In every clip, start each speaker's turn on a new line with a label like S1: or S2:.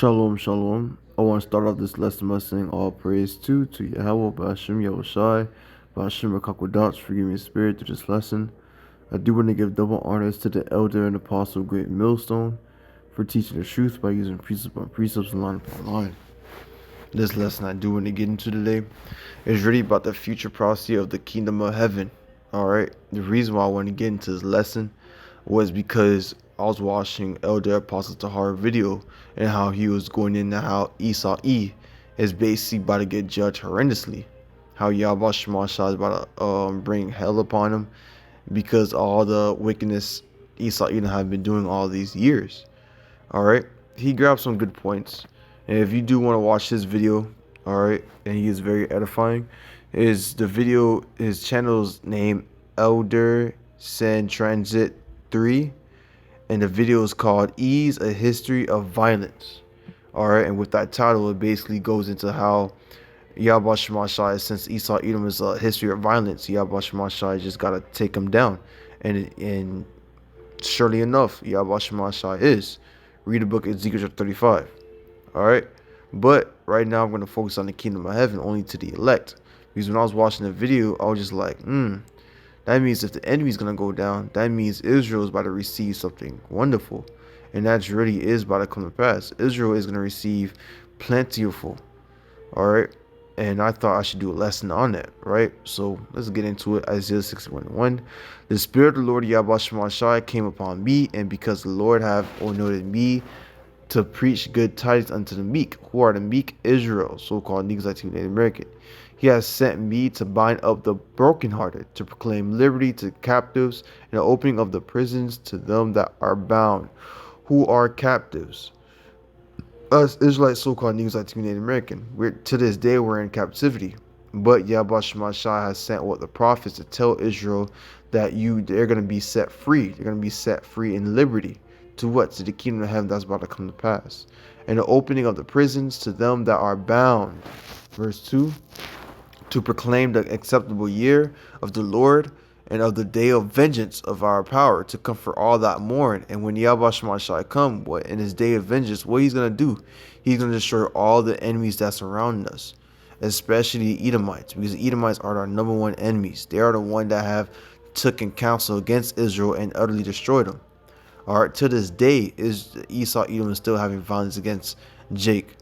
S1: Shalom, shalom. I want to start off this lesson by saying all praise to YAHAWAH, BAHASHAM, YAHAWASHI, BAHASHAM, QADASH for giving me spirit through this lesson. I do want to give double honors to the elder and apostle GREATMILLSTONE for teaching the truth by using precept upon precepts and line upon line. This lesson I do want to get into today is really about the future prophecy of the kingdom of heaven. Alright, the reason why I want to get into this lesson was because I was watching Elder Apostle Tahar video and how he was going into how Esau is basically about to get judged horrendously. How YAHAWASHI is about to bring hell upon him because all the wickedness Esau have been doing all these years. Alright, he grabbed some good points. And if you do want to watch his video, alright, and he is very edifying, his channel's name Elder Send Transit 3, and the video is called Ease, A History of Violence. Alright, and with that title, it basically goes into how YAHAWASHI, since Esau Edom is a history of violence, YAHAWASHI just gotta take him down. And surely enough, YAHAWASHI is. Read the book Ezekiel chapter 35. Alright, but right now I'm going to focus on the kingdom of heaven only to the elect. Because when I was watching the video, I was just like, that means if the enemy is going to go down, that means Israel is about to receive something wonderful. And that really is about to come to pass. Israel is going to receive plentiful. Alright, and I thought I should do a lesson on that, right? So let's get into it. Isaiah 61:1. The Spirit of the Lord YAHAWASHI came upon me, and because the Lord have anointed me to preach good tidings unto the meek. Who are the meek? Israel, so-called Negroes, Native American. He has sent me to bind up the brokenhearted, to proclaim liberty to captives, and the opening of the prisons to them that are bound. Who are captives? Us Israelites, so-called Negroes, Native American. To this day, we're in captivity. But YAHAWASHI has sent the prophets to tell Israel that they're going to be set free. They're going to be set free in liberty. To what? To the kingdom of heaven that's about to come to pass. And the opening of the prisons to them that are bound. Verse 2. To proclaim the acceptable year of the Lord and of the day of vengeance of our power, to comfort all that mourn. And when YAHAWASHI come, in his day of vengeance, what he's going to do? He's going to destroy all the enemies that surround us, especially the Edomites, because the Edomites are our number one enemies. They are the one that have taken counsel against Israel and utterly destroyed them. Alright, to this day, Esau Edom is still having violence against Jake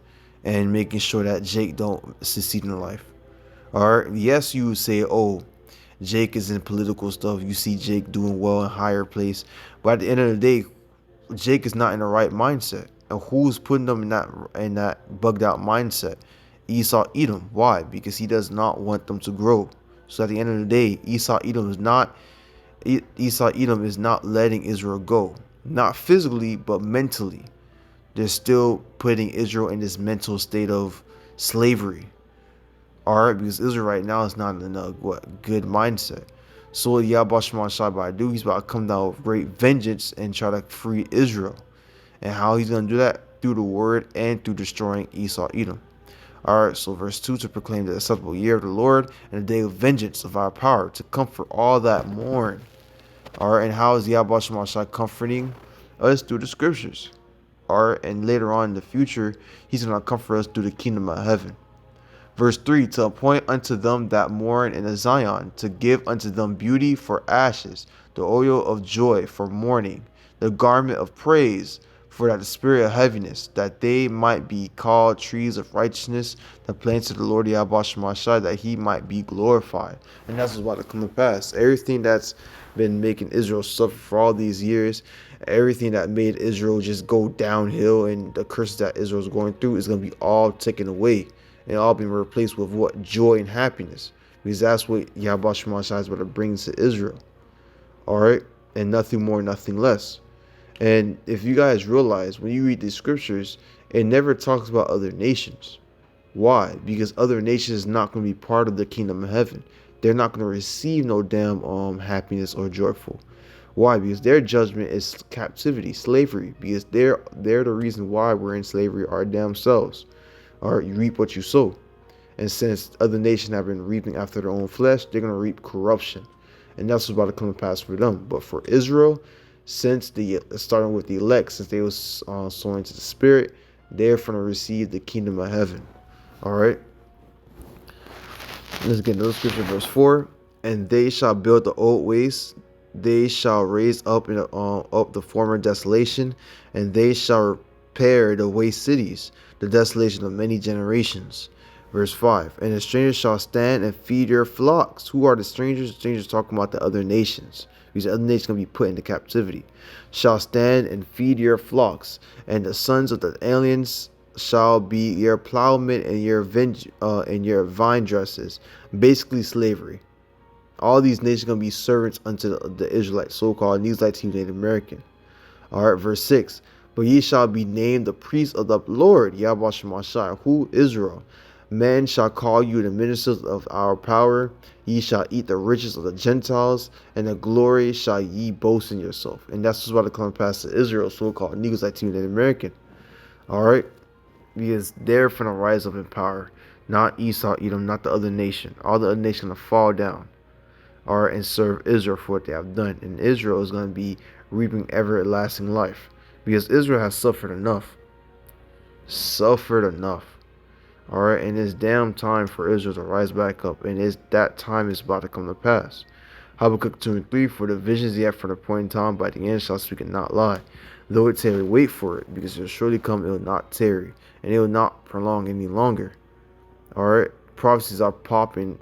S1: and making sure that Jake don't succeed in life. Alright, yes, you would say, oh, Jake is in political stuff. You see Jake doing well in higher place. But at the end of the day, Jake is not in the right mindset. And who's putting them in that bugged out mindset? Esau Edom. Why? Because he does not want them to grow. So at the end of the day, Esau Edom is not letting Israel go. Not physically, but mentally. They're still putting Israel in this mental state of slavery. Alright, because Israel right now is not in a good mindset. So what YAHAWASHI about to do, he's about to come down with great vengeance and try to free Israel. And how he's going to do that? Through the word and through destroying Esau Edom. Alright, so verse 2, to proclaim the acceptable year of the Lord and the day of vengeance of our power, to comfort all that mourn. Alright, and how is YAHAWASHI comforting us? Through the scriptures. Alright, and later on in the future, he's going to comfort us through the kingdom of heaven. Verse 3, to appoint unto them that mourn in Zion, to give unto them beauty for ashes, the oil of joy for mourning, the garment of praise for that the spirit of heaviness, that they might be called trees of righteousness, the plants of the Lord YAHAWASHI, that he might be glorified. And that's what's about to come to pass. Everything that's been making Israel suffer for all these years, everything that made Israel just go downhill, and the curses that Israel's going through is going to be all taken away and all being replaced with what? Joy and happiness. Because that's what YAHAWASHI is about to bring to Israel. Alright? And nothing more, nothing less. And if you guys realize, when you read these scriptures, it never talks about other nations. Why? Because other nations is not going to be part of the kingdom of heaven. They're not going to receive no damn happiness or joyful. Why? Because their judgment is captivity, slavery. Because they're the reason why we're in slavery, our damn selves. Alright, you reap what you sow. And since other nations have been reaping after their own flesh, they're going to reap corruption. And that's what's about to come to pass for them. But for Israel, since starting with the elect, since they was sowing to the spirit, they're going to receive the kingdom of heaven. All right. Let's get another scripture, verse 4. And they shall build the old ways, they shall raise up up the former desolation, and they shall repair the waste cities, the desolation of many generations. Verse 5. And the strangers shall stand and feed your flocks. Who are the strangers? The strangers talking about the other nations. Because the other nations going to be put into captivity. Shall stand and feed your flocks, and the sons of the aliens shall be your plowmen and your vine dressers. Basically slavery. All these nations are going to be servants unto the Israelites, so-called, and these like to Native American. All right, verse 6. But ye shall be named the priests of the Lord, YAHAWASHI, who Israel. Men shall call you the ministers of our power. Ye shall eat the riches of the Gentiles, and the glory shall ye boast in yourself. And that's what's about to come past to Israel, so-called, Negroes like to Native American. All right, because they're going to rise up in power, not Esau, Edom, not the other nation. All the other nations going to fall down. All right, and serve Israel for what they have done. And Israel is going to be reaping everlasting life, because Israel has suffered enough. Suffered enough. All right, and it's damn time for Israel to rise back up, and that time is about to come to pass. Habakkuk 2 and 3, for the visions yet for the appointed time, by the end shall speak and not lie. Though it tarry, wait for it, because it will surely come, it will not tarry, and it will not prolong any longer. All right, prophecies are popping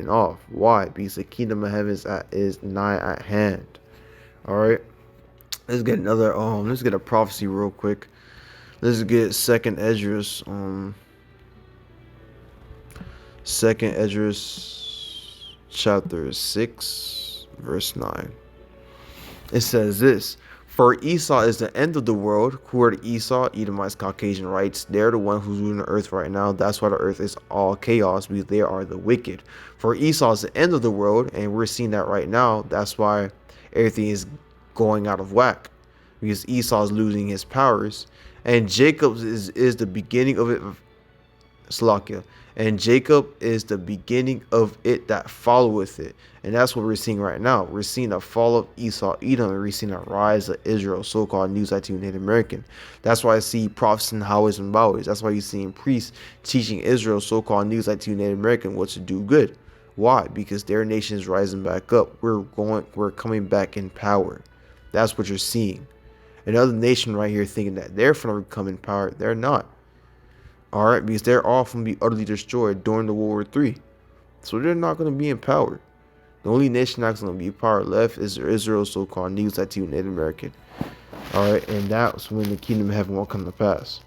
S1: off. Why? Because the kingdom of heaven is nigh at hand. All right, let's get let's get a prophecy real quick. Let's get Second Esdras, chapter 6, verse 9. It says this: for Esau is the end of the world. Who are the Esau? Edomites, Caucasian rights. They're the one who's ruling the earth right now. That's why the earth is all chaos, because they are the wicked. For Esau is the end of the world, and we're seeing that right now. That's why everything is going out of whack, because Esau is losing his powers, and Jacob is the beginning of it. Slakia. And Jacob is the beginning of it that followeth it. And that's what we're seeing right now. We're seeing a fall of Esau, Edom, and we're seeing a rise of Israel, so-called News IT Native American. That's why I see prophets and Howies and Bowies. That's why you're seeing priests teaching Israel, so-called News IT Native American, what to do good. Why? Because their nation is rising back up. We're coming back in power. That's what you're seeing. Another nation right here thinking that they're going to come in power. They're not. All right, because they're all going to be utterly destroyed during the World War III. So they're not going to be empowered. The only nation that's going to be in power left is Israel, so-called Negroes, Latino, Native American. All right, and that's when the kingdom of heaven will come to pass.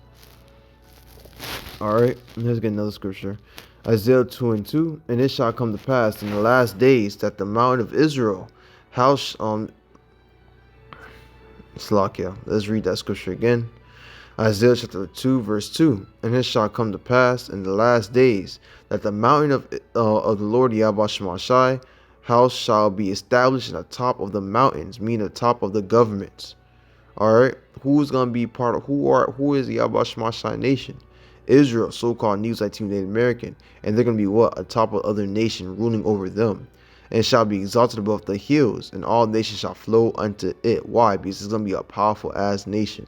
S1: All right, let's get another scripture. Isaiah 2 and 2. And it shall come to pass in the last days that the mountain of Israel, Slakia. Let's read that scripture again. Isaiah chapter 2, verse 2. And it shall come to pass in the last days that the mountain of the Lord Yahawah house shall be established in the top of the mountains, meaning the top of the governments. All right, who's gonna be part of who is the Yahawah nation? Israel, so-called Negroes, Latino, Native American, and they're gonna be what? Atop of other nation ruling over them, and shall be exalted above the hills, and all nations shall flow unto it. Why? Because it's gonna be a powerful ass nation.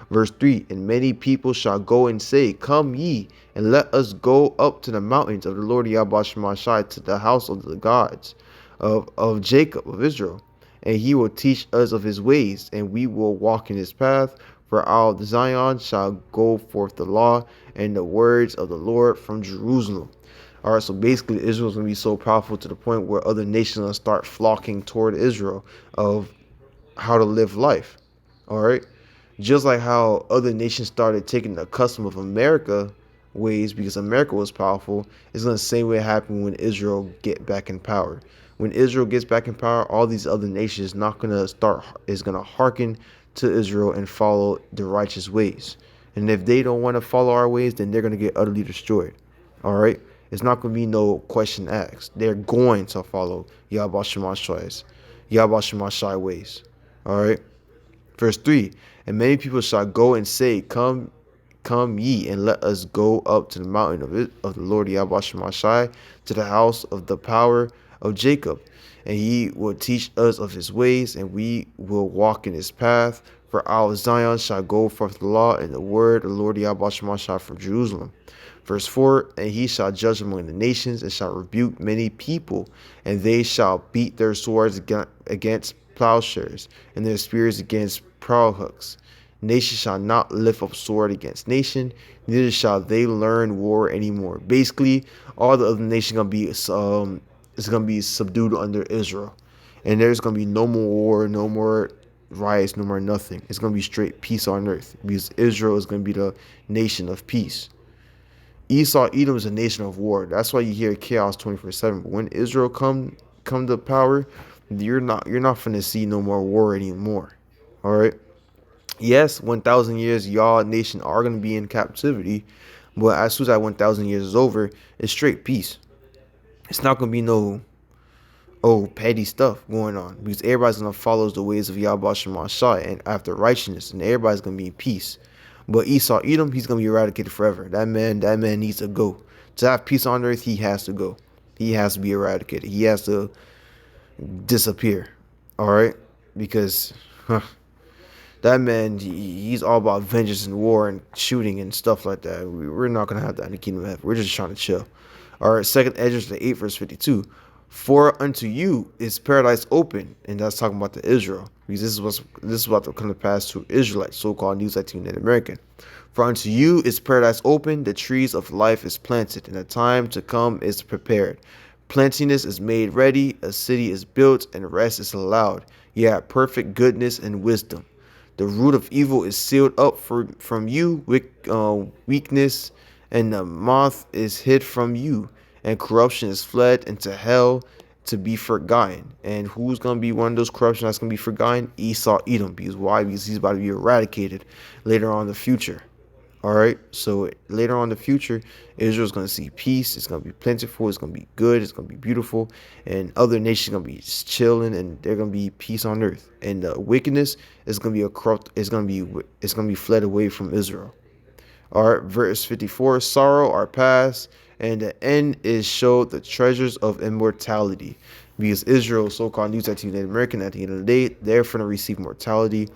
S1: Verse 3, and many people shall go and say, come ye, and let us go up to the mountains of the Lord Yahawah, to the house of the gods of Jacob, of Israel. And he will teach us of his ways, and we will walk in his path. For out of Zion shall go forth the law and the words of the Lord from Jerusalem. All right, so basically Israel is going to be so powerful to the point where other nations will start flocking toward Israel of how to live life. All right. Just like how other nations started taking the custom of America ways because America was powerful, it's going to the same way happen when Israel get back in power. When Israel gets back in power, all these other nations is going to hearken to Israel and follow the righteous ways. And if they don't want to follow our ways, then they're going to get utterly destroyed. All right? It's not going to be no question asked. They're going to follow Yahawah ways. All right? Verse 3, and many people shall go and say, come ye, and let us go up to the mountain of the Lord Yahawah, to the house of the power of Jacob. And he will teach us of his ways, and we will walk in his path. For out of Zion shall go forth the law and the word of the Lord YAHAWASHI from Jerusalem. Verse 4, and he shall judge among the nations, and shall rebuke many people, and they shall beat their swords against plowshares, and their spears against prow hooks. Nation shall not lift up sword against nation, neither shall they learn war anymore. Basically, all the other nations gonna be subdued under Israel, and there's gonna be no more war, no more riots, no more nothing. It's gonna be straight peace on earth, because Israel is gonna be the nation of peace. Esau, Edom is a nation of war. That's why you hear chaos 24/7. But when Israel come to power, you're not finna see no more war anymore. All right. Yes, 1,000 years, y'all nation are gonna be in captivity, but as soon as that 1,000 years is over, it's straight peace. It's not gonna be no petty stuff going on, because everybody's gonna follow the ways of Yahweh Shemashai and after righteousness, and everybody's gonna be in peace. But Esau, Edom, he's gonna be eradicated forever. That man needs to go. To have peace on earth, he has to go. He has to be eradicated. He has to disappear. All right, because that man, he's all about vengeance and war and shooting and stuff like that. We're not gonna have that in the kingdom of heaven. We're just trying to chill. All right, 2nd Ezra 8 verse 52. For unto you is paradise open, and that's talking about the Israel, because this is about to come to pass to Israelites, so-called News Latino Native American. For unto you is paradise open, the trees of life is planted, and the time to come is prepared. Plentiness is made ready, a city is built, and rest is allowed. Yeah, perfect goodness and wisdom. The root of evil is sealed up from you, weakness, and the moth is hid from you, and corruption is fled into hell to be forgotten. And who's going to be one of those corruption that's going to be forgotten? Esau, Edom. Because why? Because he's about to be eradicated later on in the future. All right, so later on in the future, Israel's going to see peace. It's going to be plentiful. It's going to be good. It's going to be beautiful. And other nations are going to be chilling, and they're going to be peace on earth. And the wickedness is going to be a corrupt. It's going to be fled away from Israel. All right, verse 54, sorrow are past, and the end is showed the treasures of immortality. Because Israel, so-called News Native American, at the end of the day, they're going to receive immortality,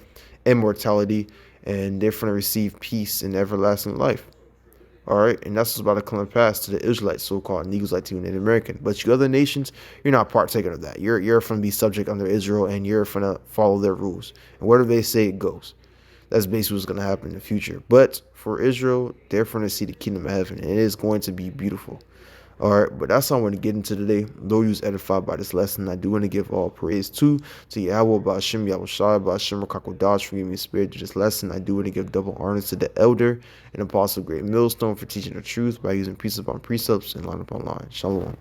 S1: and they're going to receive peace and everlasting life. All right, and that's what's about to come and pass to the Israelites, so-called Negroes, Latino, Native American. But you other nations, you're not partaking of that. You're going to be subject under Israel, and you're going to follow their rules. And whatever they say, it goes. That's basically what's going to happen in the future. But for Israel, they're going to see the kingdom of heaven, and it is going to be beautiful. All right, but that's all I want to get into today. Though you was edified by this lesson, I do want to give all praise to Yahweh, BAHASHAM, YAHAWASHI, BAHASHAM, QADASH for giving me spirit to this lesson. I do want to give double honor to the elder and apostle Great Millstone for teaching the truth by using precept upon precepts and line upon line. Shalom.